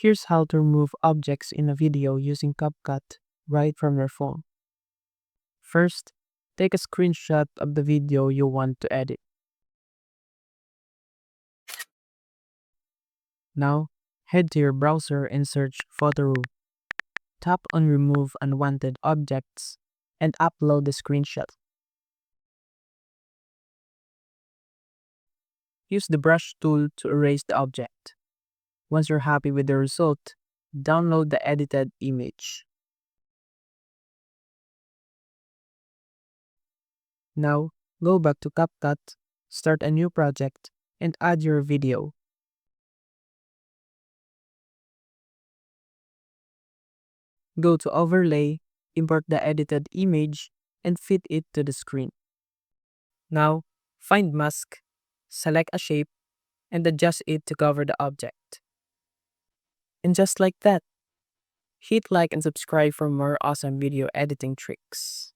Here's how to remove objects in a video using CapCut right from your phone. First, take a screenshot of the video you want to edit. Now, head to your browser and search Photoroom. Tap on Remove Unwanted Objects and upload the screenshot. Use the brush tool to erase the object. Once you're happy with the result, download the edited image. Now, go back to CapCut, start a new project, and add your video. Go to Overlay, import the edited image, and fit it to the screen. Now, find Mask, select a shape, and adjust it to cover the object. And just like that, hit like and subscribe for more awesome video editing tricks.